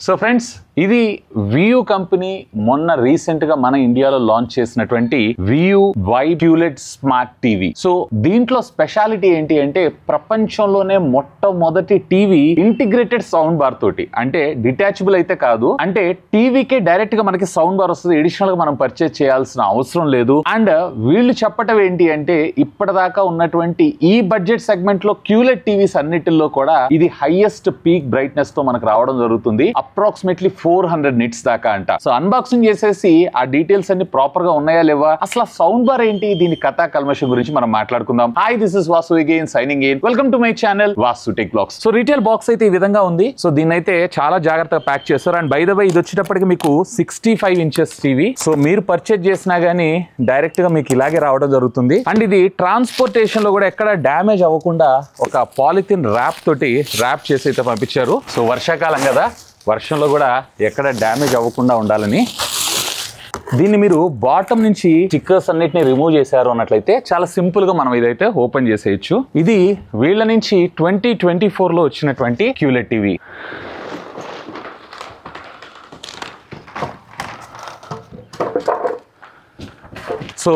So friends, ఇది వియూ company మొన్న recent గా మన ఇండియాలో లాంచ్ చేసినటువంటి వియూ వై క్యూలెట్ స్మార్ట్ టీవీ. సో దీంట్లో స్పెషాలిటీ ఏంటి అంటే ప్రపంచంలోనే మొట్టమొదటి టీవీ ఇంటిగ్రేటెడ్ సౌండ్ బార్ తోటి, అంటే డిటాచబుల్ అయితే కాదు, అంటే టీవీకే డైరెక్ట్ గా మనకి సౌండ్ బార్ వస్తుంది, ఎడిషనల్ గా మనం పర్చేజ్ చేయాల్సిన అవసరం లేదు. అండ్ వీళ్ళు చెప్పటం ఏంటి అంటే ఇప్పటిదాకా ఉన్నటువంటి ఈ బడ్జెట్ సెగ్మెంట్ లో క్యూలెట్ టీవీస్ అన్నిటిలో కూడా ఇది హైయెస్ట్ పీక్ బ్రైట్నెస్ తో మనకు రావడం జరుగుతుంది. అప్రాక్సిమేట్లీ 400 నిట్స్ దాకా అంట. సో అన్బాక్సింగ్ చేసేసి ఆ డీటెయిల్స్ అన్ని ప్రాపర్ గా ఉన్నాయా లేవా, అసలు సౌండ్ బార్ ఏంటి, దీని కథా కల్మషం గురించి మనం మాట్లాడుకుందాం. Hi, this is Vasu again signing in. Welcome to my channel Vasu tech blogs. So retail box అయితే ఈ విధంగా ఉంది. సో దీన్ని అయితే చాలా జాగ్రత్తగా ప్యాక్ చేస్తారు. అండ్ బై ద వే ఇది వచ్చేటప్పటికి మీకు 65 ఇంచెస్ టీవీ. సో మీరు పర్చేజ్ చేసినా గానీ డైరెక్ట్ గా మీకు ఇలాగే రావడం జరుగుతుంది. అండ్ ఇది ట్రాన్స్పోర్టేషన్ లో కూడా ఎక్కడ డ్యామేజ్ అవ్వకుండా ఒక పాలిథిన్ ర్యాప్ తోటి ర్యాప్ చేసి అయితే పంపించారు. సో వర్షాకాలం కదా, వర్షంలో కూడా ఎక్కడ డ్యామేజ్ అవ్వకుండా ఉండాలని దీన్ని మీరు బాటమ్ నుంచి స్టిక్కర్స్ అన్నిటిని రిమూవ్ చేశారు అన్నట్లయితే చాలా సింపుల్ గా మనం ఇదైతే ఓపెన్ చేసేయచ్చు. ఇది వీళ్ళ నుంచి 2024 లో వచ్చినటువంటి క్యూలెట్ టీవీ. సో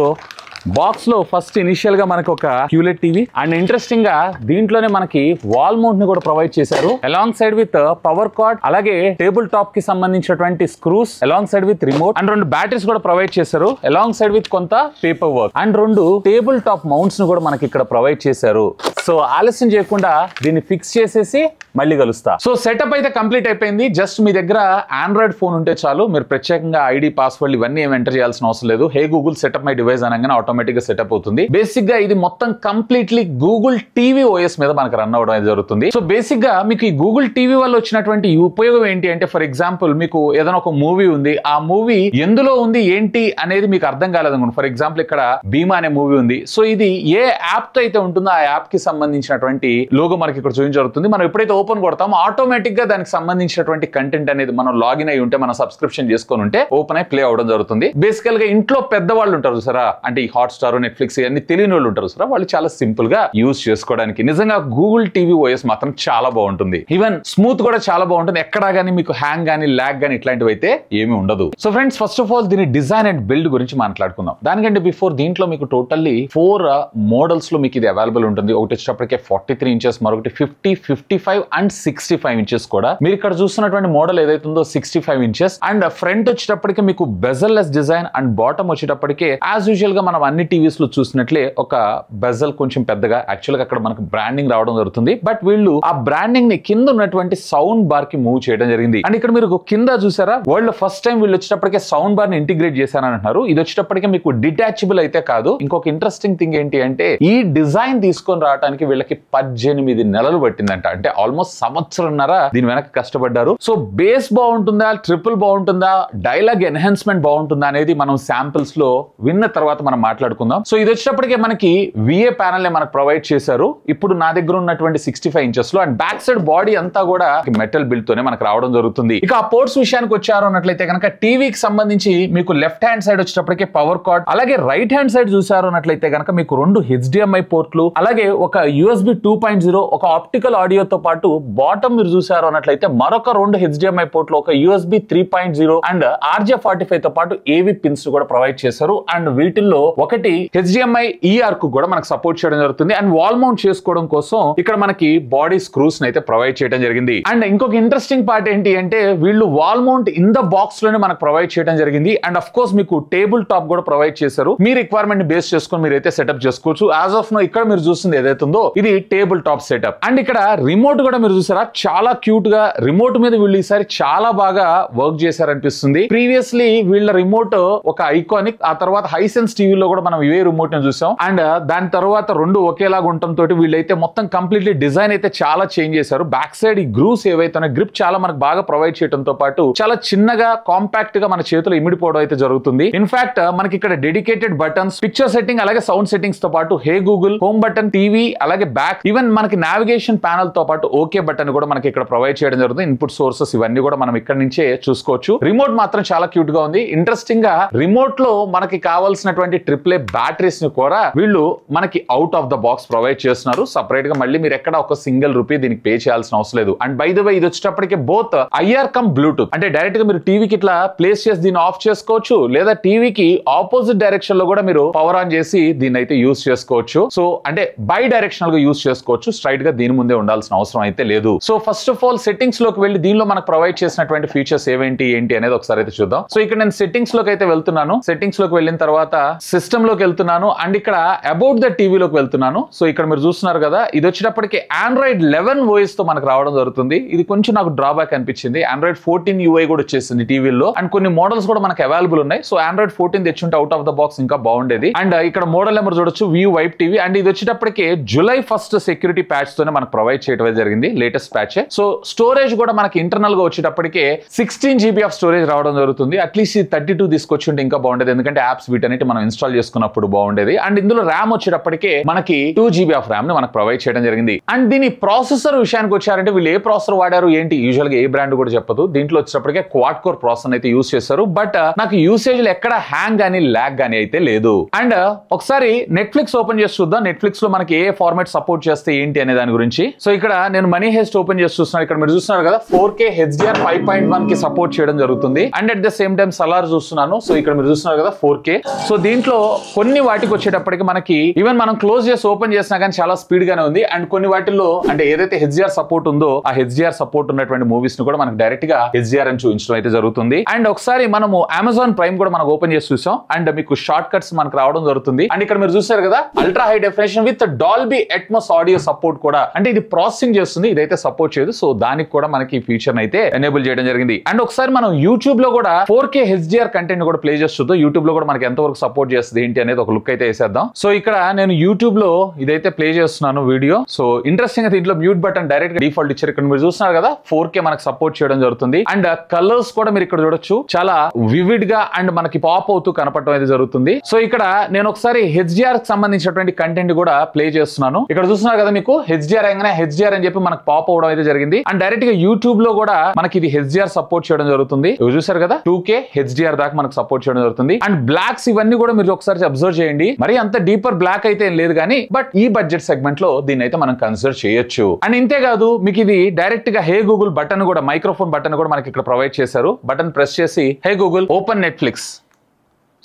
బాక్స్ లో ఫస్ట్ ఇనిషియల్ గా మనకి ఒక క్యూలెట్ టీవీ అండ్ ఇంట్రెస్టింగ్ గా దీంట్లోనే మనకి వాల్ మౌంట్ ని కూడా ప్రొవైడ్ చేశారు, along side with power cord, అలాగే టేబుల్ టాప్ కి సంబంధించినటువంటి screws, along side with remote and 2 batteries కూడా ప్రొవైడ్ చేశారు, అలాంగ్ సైడ్ విత్ కొంత paper work and 2 table top mounts ని కూడా మనకి ఇక్కడ ప్రొవైడ్ చేశారు. సో ఆలస్యం చేయకుండా దీన్ని ఫిక్స్ చేసేసి మళ్ళీ కలుస్తా. సో సెటప్ అయితే కంప్లీట్ అయిపోయింది. జస్ట్ మీ దగ్గర ఆండ్రాయిడ్ ఫోన్ ఉంటే చాలు, మీరు ప్రత్యేకంగా ఐడి పాస్వర్డ్ ఇవన్నీ ఏమి ఎంటర్ చేయాల్సిన అవసరం లేదు. హే గూగుల్ సెటప్ మై డివైస్ అనగానే ఆటోమేటిక్ గా సెటప్ అవుతుంది. బేసిక్ గా ఇది మొత్తం కంప్లీట్లీ గూగుల్ టీవీ ఓఎస్ మీద మనకు రన్ అవడం జరుగుతుంది. సో బేసిక్ గా మీకు ఈ గూగుల్ టీవీ వల్ల వచ్చినటువంటి ఉపయోగం ఏంటి అంటే, ఫర్ ఎగ్జాంపుల్ మీకు ఏదైనా ఒక మూవీ ఉంది, ఆ మూవీ ఎందులో ఉంది ఏంటి అనేది మీకు అర్థం కాలేదనుకోండి. ఫర్ ఎగ్జాంపుల్ ఇక్కడ భీమా అనే మూవీ ఉంది. సో ఇది ఏ యాప్ తో అయితే ఉంటుందో ఆ యాప్ కి సంబంధించినటువంటి లోగో మనకి ఇక్కడ చూపించబడుతుంది. మనం ఎప్పుడైతే ఓపెన్ కొడతామో ఆటోమేటిక్ గా దానికి సంబంధించినటువంటి కంటెంట్ అనేది మనం లాగిన్ అయి ఉంటే, మనం సబ్స్క్రిప్షన్ చేసుకొని ఉంటే ఓపెన్ అయి ప్లే అవడం జరుగుతుంది. బేసికల్ గా ఇంట్లో పెద్దవాళ్ళు ఉంటారు సరా, అంటే ఈ హాట్ స్టార్, నెట్ఫ్లిక్స్ ఇవన్నీ తెలియని వాళ్ళు ఉంటారు సరా, వాళ్ళు చాలా సింపుల్ గా యూజ్ చేసుకోవడానికి నిజంగా గూగుల్ టీవీ ఓఎస్ మాత్రం చాలా బాగుంటుంది. ఈవెన్ స్మూత్ కూడా చాలా బాగుంటుంది. ఎక్కడా గానీ మీకు హ్యాంగ్ గానీ ల్యాగ్ గానీ ఇట్లాంటివి అయితే ఏమీ ఉండదు. So friends, first of all దీని డిజైన్ అండ్ బిల్డ్ గురించి మాట్లాడుకుందాం. దానికంటే బిఫోర్ దీంట్లో మీకు టోటల్లీ 4 మోడల్స్ లో మీకు ఇది అవైలబుల్ ఉంటుంది. ఒకటి వచ్చేటప్పటికే 43 ఇంచెస్, మరొకటి 50, 55 అండ్ 65 ఇంచెస్ కూడా. మీరు ఇక్కడ చూస్తున్నటువంటి మోడల్ ఏదైతే ఉందో 65 ఇంచెస్ అండ్ ఫ్రంట్ వచ్చేటప్పటికి మీకు bezel less design and bottom వచ్చేటప్పటికే యాజ్ యూజువల్ గా మనం అన్ని టీవీస్ లో చూసినట్లే ఒక బెజల్ కొంచెం పెద్దగా, యాక్చువల్ గా అక్కడ మనకు బ్రాండింగ్ రావడం జరుగుతుంది. బట్ వీళ్ళు ఆ బ్రాండింగ్ ని కింద ఉన్నటువంటి సౌండ్ బార్ కి మూవ్ చేయడం జరిగింది. అండ్ ఇక్కడ మీరు కింద చూసారా, వరల్డ్ ఫస్ట్ టైం వీళ్ళు వచ్చేటప్పటికే సౌండ్ బార్ ని ఇంటిగ్రేట్ చేశారని అంటున్నారు. ఇది వచ్చేటప్పటికే మీకు డిటాచబుల్ అయితే కాదు. ఇంకొక ఇంట్రెస్టింగ్ థింగ్ ఏంటి అంటే, ఈ డిజైన్ తీసుకొని రావడానికి వీళ్ళకి 18 నెలలు పట్టిందంట. అంటే ఆల్మోస్ట్ సంవత్సరంన్నర దీని వెనక కష్టపడ్డారు. సో బేస్ బాగుంటుందా, ట్రిపుల్ బాగుంటుందా, డైలాగ్ ఎన్హాన్స్మెంట్ బాగుంటుందా అనేది మనం శాంపిల్స్ లో విన్న తర్వాత మనం మాట్లాడుకుందాం. సో ఇది వచ్చేటప్పటికే మనకి విఏ ప్యానల్ ని మనకు ప్రొవైడ్ చేశారు. ఇప్పుడు నా దగ్గర ఉన్నటువంటి 65 ఇంచెస్ లో అండ్ బ్యాక్ సైడ్ బాడీ అంతా కూడా మెటల్ బిల్డ్ తోనే మనకు రావడం జరుగుతుంది. ఇక ఆ పోర్ట్స్ విషయానికి వచ్చారు అన్నట్లయితే కనుక టీవీకి సంబంధించి మీకు లెఫ్ట్ హ్యాండ్ సైడ్ వచ్చేటప్పటికే పవర్ కార్డ్, అలాగే రైట్ హ్యాండ్ సైడ్ చూసారు అన్నట్లయితే కనుక మీకు 2 HDMI పోర్ట్లు, అలాగే ఒక USB 2.0, ఒక ఆప్టికల్ ఆడియోతో పాటు బాటమ్ మీరు చూసారు అన్నట్లయితే మరొక 2 HDMI పోర్ట్లు, ఒక USB 3.0 అండ్ RJ45 తో పాటు AV పిన్స్ కూడా ప్రొవైడ్ చేశారు. అండ్ వీటిల్లో ఒకటి HDMI ER కు కూడా మనకు సపోర్ట్ చేయడం జరుగుతుంది. అండ్ వాల్ మౌంట్ చేసుకోవడం కోసం ఇక్కడ మనకి బాడీ స్క్రూస్ అయితే ప్రొవైడ్ చేయడం జరిగింది. అండ్ ఇంకొక ఇంట్రెస్టింగ్ పార్ట్ ఏంటి అంటే, వీళ్ళు wall mount in the box లోనే మనకు ప్రొవైడ్ చేయడం జరిగింది. అండ్ అఫ్ కోర్స్ మీకు టేబుల్ టాప్ కూడా ప్రొవైడ్ చేశారు. మీ రిక్వైర్మెంట్ ని బేస్ చేసుకొని మీరు అయితే సెటప్ చేసుకోవచ్చు. యాజ్ ఆఫ్ నో ఇక్కడ మీరు చూస్తుంది ఏదైతే ఉందో ఇది టేబుల్ టాప్ సెటప్. అండ్ ఇక్కడ రిమోట్ కూడా మీరు చూసారా, చాలా క్యూట్ గా రిమోట్ మీద వీళ్ళు ఈసారి చాలా బాగా వర్క్ చేశారనిపిస్తుంది. ప్రీవియస్లీ వీళ్ళ రిమోట్ ఒక ఐకానిక్, ఆ తర్వాత హైసెన్స్ టీవీలో కూడా మనం ఇవే రిమోట్ ని చూసాం. అండ్ దాని తర్వాత 2 ఒకేలాగా ఉండటం తోటి వీళ్ళైతే మొత్తం కంప్లీట్లీ డిజైన్ అయితే చాలా చేంజ్ చేశారు. బ్యాక్ సైడ్ ఈ గ్రూవ్స్ ఏవైతే గ్రిప్ చాలా మనకు బాగా ప్రొవైడ్ చేయడంతో పాటు చాలా చిన్నగా కాంపాక్ట్ గా మన చేతిలో ఇమిడిపోవడం అయితే జరుగుతుంది. ఇన్ఫాక్ట్ మనకి ఇక్కడ డెడికేటెడ్ బటన్స్, పిక్చర్ సెట్టింగ్, అలాగే సౌండ్ సెట్టింగ్స్ తో పాటు హే గూగుల్, హోమ్ బటన్, టీవీ, అలాగే బ్యాక్, ఈవెన్ మనకి నావిగేషన్ ప్యానల్ తో పాటు ఓకే బటన్ కూడా మనకి ఇక్కడ ప్రొవైడ్ చేయడం జరుగుతుంది. ఇన్పుట్ సోర్సెస్ ఇవన్నీ కూడా మనం ఇక్కడ నుంచే చూసుకోవచ్చు. రిమోట్ మాత్రం చాలా క్యూట్ గా ఉంది. ఇంట్రెస్టింగ్ గా రిమోట్ లో మనకి కావాల్సినటువంటి ట్రిపుల్ ప్లే బ్యాటరీస్ ని కూడా వీళ్ళు మనకి out of the box provide చేస్తున్నారు. సపరేట్ గా మళ్ళీ మీరు ఎక్కడ ఒక సింగిల్ రూపీ దీనికి పే చేయాల్సిన అవసరం లేదు. అండ్ బై ద వే ఇది వచ్చేటప్పటికి బోత్ ఐఆర్ కమ్ బ్లూటూత్, అంటే డైరెక్ట్ గా మీరు టీవీకి ఇట్లా ప్లేస్ చేసి దీన్ని ఆఫ్ చేసుకోవచ్చు, లేదా టీవీకి ఆపోజిట్ డైరెక్షన్ లో కూడా మీరు పవర్ ఆన్ చేసి దీన్ని అయితే యూస్ చేసుకోవచ్చు. సో అంటే బై డైరెక్షనల్ గా యూస్ చేసుకోవచ్చు, స్ట్రైట్ గా దీని ముందే ఉండాల్సిన అవసరం అయితే లేదు. So first of all settings లోకి వెళ్ళి దీనిలో మనకు ప్రొవైడ్ చేసినటువంటి ఫీచర్స్ ఏంటి అనేది ఒకసారి అయితే చూద్దాం. సో ఇక్కడ నేను సెట్టింగ్స్ లోకి అయితే వెళ్తున్నాను. సెట్టింగ్స్ లోకి వెళ్ళిన తర్వాత సిస్టమ్ లోకి వెళ్తున్నాను అండ్ ఇక్కడ అబౌట్ ద టీవీలోకి వెళ్తున్నాను. సో ఇక్కడ మీరు చూస్తున్నారు కదా, ఇది వచ్చేటప్పటికి ఆండ్రాయిడ్ 11 ఓఎస్ తో మనకు రావడం జరుగుతుంది. ఇది కొంచెం నాకు డ్రాబ్యాక్ అనిపించింది. ఆండ్రాయిడ్ 14 UI కూడా వచ్చేసింది టీవీలో అండ్ కొన్ని మోడల్స్ కూడా మనకు అవైలబుల్ ఉన్నాయి. సో ఆండ్రాయిడ్ 14 తెచ్చుంటే అవుట్ ఆఫ్ ద బాక్స్ ఇంకా బాగుండేది. అండ్ ఇక్కడ మోడల్ నెంబర్ చూడొచ్చు, వ్యూ వైప్ టీవీ. అండ్ ఇది వచ్చేటప్పటికి జూలై 1 సెక్యూరిటీ ప్యాచ్ తోనే మనకు ప్రొవైడ్ చేయడం జరిగింది, లేటెస్ట్ ప్యాచ్. సో స్టోరేజ్ కూడా మనకి ఇంటర్నల్ గా వచ్చేటప్పటికే 16 GB ఆఫ్ స్టోరేజ్ రావడం జరుగుతుంది. అట్లీస్ట్ 32 తీసుకొచ్చుంటే ఇంకా బాగుండేది, ఎందుకంటే యాప్స్ వీటన్నిటి మనం ఇన్స్టాల్ చేసుకున్నప్పుడు బాగుండేది. అండ్ ఇందులో ర్యామ్ వచ్చేటప్పటికి మనకి 2 GB ఆఫ్ ర్యామ్ ని మనకు ప్రొవైడ్ చేయడం జరిగింది. అండ్ దీని ప్రాసెసర్ విషయానికి వచ్చారంటే వీళ్ళు ఏ ప్రాసెసర్ వాడారు ఏంటి, యూజువల్ గా ఏ బ్రాండ్ కూడా చెప్పదు. దీంట్లో వచ్చేటప్పటికే క్వాడ్ కోర్ ప్రాసెసర్ అయితే యూస్ చేస్తారు. బట్ నాకు యూసేజ్ లో ఎక్కడ హ్యాంగ్ గానీ ల్యాగ్ గానీ అయితే లేదు. అండ్ ఒకసారి నెట్ఫ్లిక్స్ ఓపెన్ చేసి చూద్దాం, నెట్ఫ్లిక్స్ లో మనకి ఏ ఫార్మాట్ సపోర్ట్ చేస్తే ఏంటి అనే దాని గురించి. సో ఇక్కడ నేను మనీ హెస్ట్ ఓపెన్ చేసి చూస్తున్నాను. ఇక్కడ మీరు చూస్తున్నారు కదా 4K HDR 5.1 కి సపోర్ట్ చేయడం జరుగుతుంది. And at the same time Salaar చూస్తున్నాను. సో ఇక్కడ మీరు చూస్తున్నారు కదా 4K. సో దీంట్లో కొన్ని వాటికి వచ్చేటప్పటికి మనకి ఈవెన్ మనం క్లోజ్ చేసి ఓపెన్ చేసినా కానీ చాలా స్పీడ్ గానే ఉంది. అండ్ కొన్ని వాటిల్లో అంటే ఏదైతే HDR సపోర్ట్ ఉందో ఆ HDR సపోర్ట్ ఉన్నటువంటి మూవీస్ ని కూడా మనకి డైరెక్ట్ గా HDR అని చూపించడం అయితే జరుగుతుంది. అండ్ ఒకసారి మనము అమెజాన్ ప్రైమ్ కూడా మనకు ఓపెన్ చేసి చూసాం అండ్ మీకు షార్ట్ కట్స్ మనకు రావడం జరుగుతుంది. అండ్ ఇక్కడ మీరు చూసారు కదా ultra high definition with Dolby Atmos audio support కూడా, అంటే ఇది ప్రాసెసింగ్ చేస్తుంది, ఇదైతే సపోర్ట్ చేయదు. సో దానికి కూడా మనకి ఫీచర్ అయితే ఎనేబుల్ చేయడం జరిగింది. అండ్ ఒకసారి మనం యూట్యూబ్ లో కూడా 4K HDR కంటెంట్ కూడా ప్లే చేసి చూద్దాం. యూట్యూబ్ లో కూడా మనకి ఎంతవరకు సపోర్ట్ చేస్తుంది ఏంటి అనేది ఒక లుక్ అయితే వేసేద్దాం. సో ఇక్కడ నేను యూట్యూబ్ లో ఇదైతే ప్లే చేస్తున్నాను వీడియో. సో ఇంట్రెస్టింగ్ గా దీంట్లో మ్యూట్ బటన్ డైరెక్ట్ గా డిఫాల్ట్ ఇచ్చారు. ఇక్కడ మీరు చూస్తున్నారు కదా 4K మనకు సపోర్ట్ చేయడం జరుగుతుంది. అండ్ కలర్స్ కూడా మీరు ఇక్కడ చూడొచ్చు, చాలా వివిడ్ గా అండ్ మనకి పాప్ అవుతూ కనపడటం అయితే జరుగుతుంది. సో ఇక్కడ నేను ఒకసారి HDR కి సంబంధించినటువంటి కంటెంట్ కూడా ప్లే చేస్తున్నాను. ఇక్కడ చూస్తున్నారు కదా మీకు HDR అనగానే HDR అని చెప్పి మనకు పాప్ అవడం అయితే జరిగింది. అండ్ డైరెక్ట్ గా యూట్యూబ్ లో కూడా మనకి ఇది HDR సపోర్ట్ చేయడం జరుగుతుంది. చూసారు కదా 2K HDR దాకా మనకు సపోర్ట్ చేయడం జరుగుతుంది. అండ్ బ్లాక్స్ ఇవన్నీ కూడా మీరు ఒకసారి అబ్జర్వ్ చేయండి. మరి అంత డీపర్ బ్లాక్ అయితే ఏం లేదు కానీ బట్ ఈ బడ్జెట్ సెగ్మెంట్ లో దీన్ని అయితే మనం కన్సిడర్ చేయొచ్చు. అండ్ ఇంతే కాదు మీకు ఇది డైరెక్ట్ గా హే గూగుల్ బటన్ కూడా, మైక్రోఫోన్ బటన్ కూడా మనకి ఇక్కడ ప్రొవైడ్ చేశారు. బటన్ ప్రెస్ చేసి హే Google open Netflix.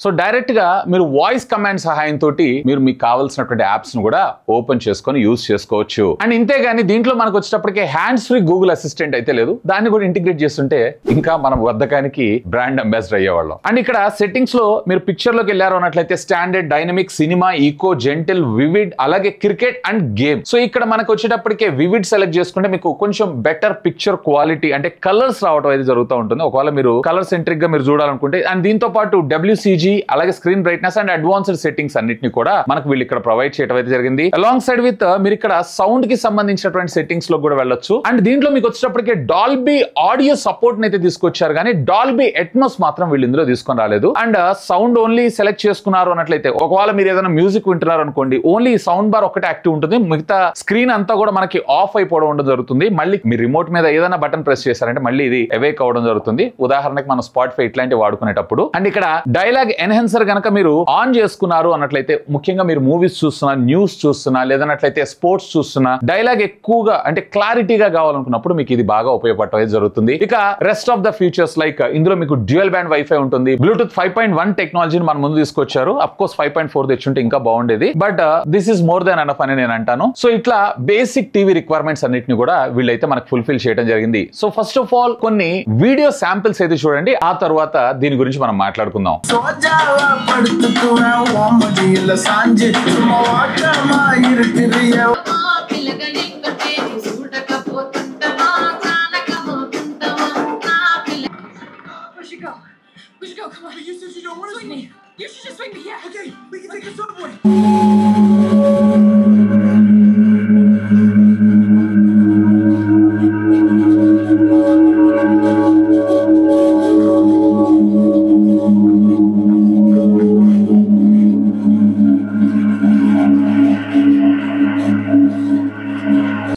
So direct గా మీరు వాయిస్ కమాండ్ సహాయంతో మీరు మీకు కావాల్సినటువంటి యాప్స్ ను కూడా ఓపెన్ చేసుకొని యూస్ చేసుకోవచ్చు. అండ్ ఇంతేగాని దీంట్లో మనకు వచ్చేటప్పటికే హ్యాండ్స్ ఫ్రీ గూగుల్ అసిస్టెంట్ అయితే లేదు. దాన్ని కూడా ఇంటిగ్రేట్ చేస్తుంటే ఇంకా మనం వద్దకానికి బ్రాండ్ అంబాసిడర్ అయ్యేవాళ్ళం. అండ్ ఇక్కడ సెట్టింగ్స్ లో మీరు పిక్చర్ లోకి వెళ్ళారు అన్నట్లయితే standard, dynamic, cinema, eco, gentle, vivid, అలాగే క్రికెట్ అండ్ గేమ్. సో ఇక్కడ మనకు వచ్చేటప్పటికే వివిడ్ సెలెక్ట్ చేసుకుంటే మీకు కొంచెం బెటర్ పిక్చర్ క్వాలిటీ అంటే కలర్స్ రావడం అయితే జరుగుతూ ఉంటుంది. ఒకవేళ మీరు కలర్ సెంట్రిక్ గా మీరు చూడాలనుకుంటే. అండ్ దీంతో పాటు WCG అలాగే screen brightness and advanced settings అన్నిటిని కూడా మనకు వీళ్ళు ఇక్కడ ప్రొవైడ్ చేయడం అయితే జరిగింది. అలాంగ్ సైడ్ విత్ మీరు ఇక్కడ సౌండ్ కి సంబంధించినటువంటి సెట్టింగ్స్ లో కూడా వెళ్ళొచ్చు. అండ్ దీంట్లో మీకు వచ్చేటప్పటికే డాల్బీ ఆడియో సపోర్ట్ అయితే తీసుకొచ్చారు కానీ డాల్బీ అట్మాస్ మాత్రం వీళ్ళు ఇందులో తీసుకొని రాలేదు. అండ్ సౌండ్ ఓన్లీ సెలెక్ట్ చేసుకున్నారు అన్నట్లయితే ఒకవేళ మీరు ఏదైనా మ్యూజిక్ వింటున్నారు అనుకోండి, ఓన్లీ సౌండ్ బార్ ఒకటే యాక్టివ్ ఉంటుంది, మిగతా స్క్రీన్ అంతా కూడా మనకి ఆఫ్ అయిపోవడం ఉండడం జరుగుతుంది. మళ్ళీ మీ రిమోట్ మీద ఏదైనా బటన్ ప్రెస్ చేశారంటే మళ్ళీ ఇది అవేక్ అవడం జరుగుతుంది. ఉదాహరణకి మనం స్పాటిఫై ఇట్లాంటివి వాడుకునేటప్పుడు. అండ్ ఇక్కడ డైలాగ్ ఎన్హాన్సర్ గనక మీరు ఆన్ చేసుకున్నారు అన్నట్లయితే, ముఖ్యంగా మీరు మూవీస్ చూస్తున్నా, న్యూస్ చూస్తున్నా, లేదన్నట్లయితే స్పోర్ట్స్ చూస్తున్నా, డైలాగ్ ఎక్కువగా అంటే క్లారిటీగా కావాలనుకున్నప్పుడు మీకు ఇది బాగా ఉపయోగపడటం జరుగుతుంది. ఇక rest of the features like ఇందులో మీకు డ్యూయల్ బ్యాండ్ వైఫై ఉంటుంది, బ్లూటూత్ 5.1 టెక్నాలజీని మన ముందు తీసుకొచ్చారు. అఫ్ కోర్స్ 5.4 తెచ్చుంటే ఇంకా బాగుండేది, but this is more than enough అని నేను అంటాను. సో ఇట్లా బేసిక్ టీవీ రిక్వైర్మెంట్స్ అన్నిటిని కూడా వీళ్ళైతే మనకు ఫుల్ఫిల్ చేయడం జరిగింది. సో ఫస్ట్ ఆఫ్ ఆల్ కొన్ని వీడియో శాంపిల్స్ అయితే చూడండి, ఆ తర్వాత దీని గురించి మనం మాట్లాడుకుందాం. We should go, come on. But you said you don't want to swing me. You should just swing me, yeah. Okay, we can take the subway.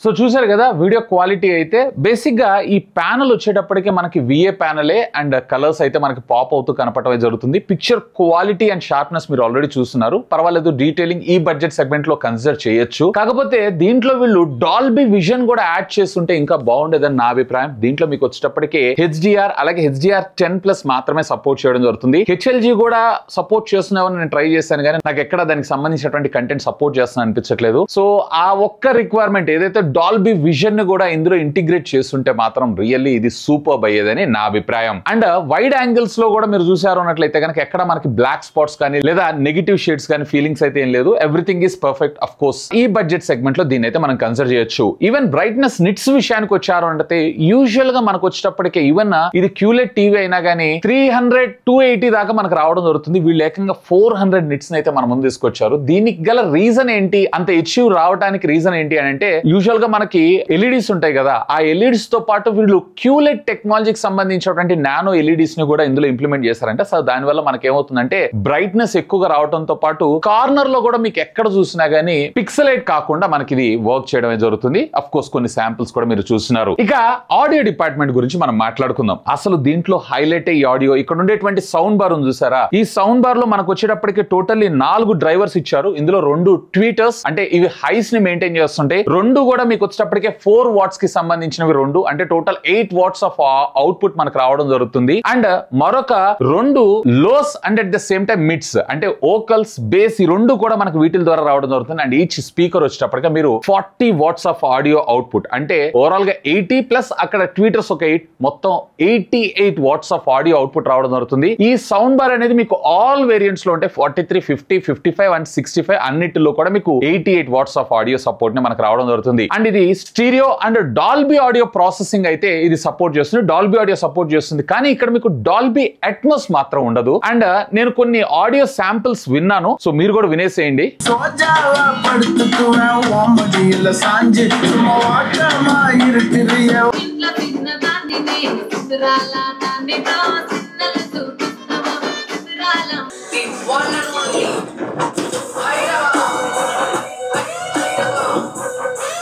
So చూసారు కదా వీడియో క్వాలిటీ అయితే బేసిక్ గా ఈ ప్యానల్ వచ్చేటప్పటికి మనకి VA ప్యానలే and colours అయితే మనకి pop అవుతూ కనపడమే జరుగుతుంది. పిక్చర్ క్వాలిటీ అండ్ షార్ప్నెస్ మీరు ఆల్రెడీ చూస్తున్నారు, పర్వాలేదు, డీటెయిలింగ్ ఈ బడ్జెట్ సెగ్మెంట్ లో కన్సిడర్ చేయొచ్చు. కాకపోతే దీంట్లో వీళ్ళు డాల్బీ విజన్ కూడా యాడ్ చేస్తుంటే ఇంకా బాగుండేదని నా అభిప్రాయం. దీంట్లో మీకు వచ్చేటప్పటికి HDR అలాగే HDR10+ మాత్రమే సపోర్ట్ చేయడం జరుగుతుంది. HLG కూడా సపోర్ట్ చేస్తున్నామని నేను ట్రై చేశాను కానీ నాకు ఎక్కడ దానికి సంబంధించినటువంటి కంటెంట్ సపోర్ట్ చేస్తున్నా అనిపించట్లేదు. సో ఆ ఒక్క రిక్వైర్మెంట్ ఏదైతే డాల్బీ విజన్ ని కూడా ఇందులో ఇంటిగ్రేట్ చేస్తుంటే మాత్రం రియల్లీ ఇది సూపర్ అయ్యేదని నా అభిప్రాయం. అండ్ వైడ్ యాంగిల్స్ లో కూడా మీరు చూసారు అన్నట్లయితే కనుక ఎక్కడ మనకి బ్లాక్ స్పాట్స్ కానీ లేదా నెగిటివ్ షేడ్స్ కానీ ఫీలింగ్స్ అయితే ఏం లేదు. Everything is perfect. Of course ఈ బడ్జెట్ సెగ్మెంట్ లో దీన్ని అయితే మనం కన్సిడర్ చేయొచ్చు. ఈవెన్ బ్రైట్నెస్ నిట్స్ విషయానికి వచ్చారు అంటే యూజువల్ గా మనకు వచ్చేటప్పటికే ఈవెన్ ఇది QLED టీవీ అయినా కానీ 300-280 దాకా మనకు రావడం జరుగుతుంది. వీళ్ళు ఏకంగా 400 నిట్స్ అయితే మన ముందు తీసుకొచ్చారు. దీనికి గల రీజన్ ఏంటి, అంత హెచ్యూ రావడానికి రీజన్ ఏంటి అని అంటే యూజువల్ గా మనకి LEDs ఉంటాయి కదా, ఆ LEDs తో పాటు వీళ్ళు QLED టెక్నాలజీకి సంబంధించినటువంటి నానో LEDs ని కూడా ఇందులో ఇంప్లిమెంట్ చేశారంటే సో దానివల్ల మనకి ఏమవుతుందంటే బ్రైట్నెస్ ఎక్కువగా రావడంతో పాటు కార్నర్ లో కూడా మీకు ఎక్కడ చూసినా గానీ పిక్సెలైట్ కాకుండా మనకి ఇది వర్క్ చేయడమే జరుగుతుంది. అఫ్ కోర్స్ కొన్ని శాంపిల్స్ కూడా మీరు చూస్తున్నారు. ఇక ఆడియో డిపార్ట్మెంట్ గురించి మనం మాట్లాడుకుందాం. అసలు దీంట్లో హైలైట్ ఈ ఆడియో. ఇక్కడ ఉండేటువంటి సౌండ్ బార్ ఉంది చూసారా, ఈ సౌండ్ బార్ లో మనకు వచ్చేటప్పటికి టోటల్లీ 4 డ్రైవర్స్ ఇచ్చారు. ఇందులో 2 ట్వీటర్స్ అంటే ఇవి హైస్ ని మెయింటైన్ చేస్తుంటాయి. 2 కూడా మీకు వచ్చేటప్పటికే 4 వాట్స్ కి సంబంధించినవి 2 అంటే టోటల్ 8 వాట్స్ ఆఫ్ అవుట్పుట్ మనకు రావడం జరుగుతుంది. అండ్ మరొక 2 lows and at the same time mids అంటే ఓకల్స్ బేస్ ఈ 2 కూడా మనకు వీటి ద్వారా రావడం జరుగుతుంది. అండ్ ఈచ్ స్పీకర్ వచ్చేటప్పటికి మీరు 40 వాట్స్ ఆఫ్ ఆడియో అవుట్పుట్ అంటే ఓవరాల్ గా 80 ప్లస్ అక్కడ ట్వీటర్స్ ఒక 8 మొత్తం 88 వాట్స్ ఆఫ్ ఆడియో అవుట్పుట్ రావడం జరుగుతుంది. ఈ సౌండ్ బార్ అనేది మీకు ఆల్ వేరియంట్స్ లో అంటే 43, 50, 55 అండ్ 65 అన్నిటిలో కూడా మీకు 88 వాట్స్ ఆఫ్ ఆడియో సపోర్ట్ ని మనకు రావడం జరుగుతుంది. అండ్ ఇది stereo and Dolby audio processing అయితే ఇది సపోర్ట్ చేస్తుంది, డాల్బీ ఆడియో సపోర్ట్ చేస్తుంది. కానీ ఇక్కడ మీకు డాల్బీ అట్మాస్ మాత్రం ఉండదు. అండ్ నేను కొన్ని ఆడియో శాంపిల్స్ విన్నాను, సో మీరు కూడా వినేసేయండి.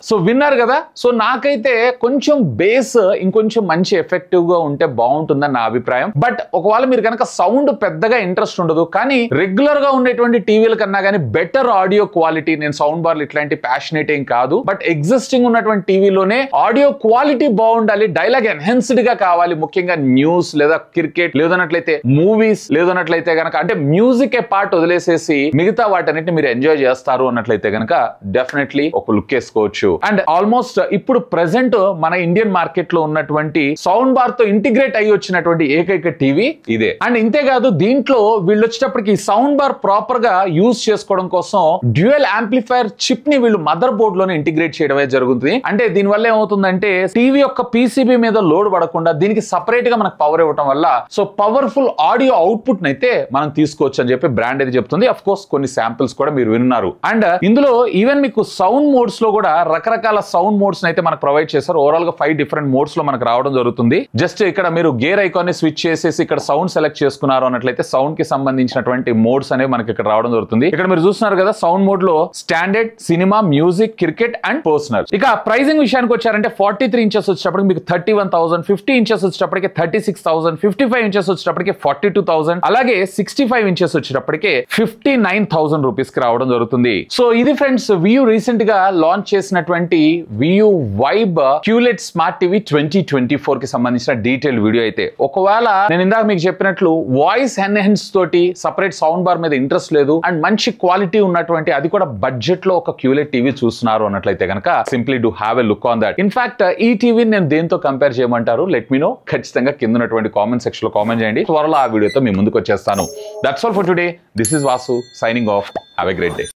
సో విన్నారు కదా. సో నాకైతే కొంచెం బేస్ ఇంకొంచెం మంచి ఎఫెక్టివ్ గా ఉంటే బాగుంటుందని నా అభిప్రాయం. బట్ ఒకవేళ మీరు కనుక సౌండ్ పెద్దగా ఇంట్రెస్ట్ ఉండదు కానీ రెగ్యులర్ గా ఉండేటువంటి టీవీల కన్నా కానీ బెటర్ ఆడియో క్వాలిటీ, నేను సౌండ్ బార్లు ఇట్లాంటి ప్యాషనేట్ ఏం కాదు, బట్ ఎగ్జిస్టింగ్ ఉన్నటువంటి టీవీలోనే ఆడియో క్వాలిటీ బాగుండాలి, డైలాగ్ ఎన్హాన్స్డ్ గా కావాలి, ముఖ్యంగా న్యూస్ లేదా క్రికెట్ లేదన్నట్లయితే మూవీస్ లేదన్నట్లయితే కనుక అంటే మ్యూజిక్ ఏ పార్ట్ వదిలేసేసి మిగతా వాటన్నిటిని మీరు ఎంజాయ్ చేస్తారు అన్నట్లయితే కనుక డెఫినెట్లీ ఒక లుక్ వేసుకోవచ్చు. అండ్ ఆల్మోస్ట్ ఇప్పుడు ప్రెసెంట్ మన ఇండియన్ మార్కెట్ లో ఉన్నటువంటి సౌండ్ బార్ తో ఇంటిగ్రేట్ అయ్యి వచ్చినటువంటి ఏకైక టీవీ ఇదే. అండ్ ఇంతేకాదు దీంట్లో వీళ్ళు వచ్చేటప్పటికి సౌండ్ బార్ ప్రాపర్ గా యూజ్ చేసుకోవడం కోసం డ్యూయల్ యాంప్లిఫైర్ చిప్ ని వీళ్ళు మదర్ బోర్డ్ లోనే ఇంటిగ్రేట్ చేయడమే జరుగుతుంది. అంటే దీని వల్ల ఏమవుతుందంటే టీవీ యొక్క PCB మీద లోడ్ పడకుండా దీనికి సపరేట్ గా మనకు పవర్ ఇవ్వడం వల్ల సో పవర్ఫుల్ ఆడియో అవుట్పుట్ అయితే మనం తీసుకోవచ్చు అని చెప్పి బ్రాండ్ అయితే చెప్తుంది. అఫ్ కోర్స్ కొన్ని శాంపిల్స్ కూడా మీరు విన్నారు. అండ్ ఇందులో ఈవెన్ మీకు సౌండ్ మోడ్స్ లో కూడా రకరకాల సౌండ్ మోడ్స్ అయితే మనకు ప్రొవైడ్ చేశారు. ఓవరాల్ గా 5 డిఫరెంట్ మోడ్స్ లో మనకు రావడం జరుగుతుంది. జస్ట్ ఇక్కడ మీరు గేర్ ఐకాన్ ని స్విచ్ చేసేసి ఇక్కడ సౌండ్ సెలెక్ట్ చేసుకున్నారు అన్నట్లయితే సౌండ్ కి సంబంధించినటువంటి మోడ్స్ అనేవి మనకి ఇక్కడ రావడం జరుగుతుంది. ఇక్కడ మీరు చూస్తున్నారు కదా సౌండ్ మోడ్ లో standard, cinema, music, cricket and personal. ఇక ప్రైజింగ్ విషయానికి వచ్చారంటే 43 ఇంచెస్ వచ్చేటప్పటికి మీకు 31,000, 50 ఇంచెస్ వచ్చేటప్పటికి 36,000, 55 ఇంచెస్ వచ్చేటప్పటికి 42,000, అలాగే 65 ఇంచెస్ వచ్చేటప్పటికి 59,000 రూపీస్ కి రావడం జరుగుతుంది. సో ఇది ఫ్రెండ్స్ వియూ రీసెంట్ గా లాంచ్ చేసినటువంటి వియూ వైబ్ QLED స్మార్ట్ టీవీ 2024 కి సంబంధించిన డీటెయిల్ వీడియో అయితే. ఒకవేళ నేను ఇందాక మీకు చెప్పినట్లు వాయిస్ ఎన్హాన్స్ తోటి సపరేట్ సౌండ్ బార్ మీద ఇంట్రెస్ట్ లేదు అండ్ మంచి క్వాలిటీ ఉన్నటువంటి అది కూడా బడ్జెట్ లో ఒక QLED టీవీ చూస్తున్నారు అన్నట్లయితే కనుక simply do have a look on that. In fact ఈ టీవీని నేను దేంతో కంపేర్ చేయమంటారు లెట్ మీ నో. ఖచ్చితంగా కింద ఉన్నటువంటి కామెంట్ సెక్షన్ లో కామెంట్ చేయండి. త్వరలో ఆ వీడియోతో మీ ముందుకు వచ్చేస్తాను. That's all for today. This is Vasu signing off. Have a great day.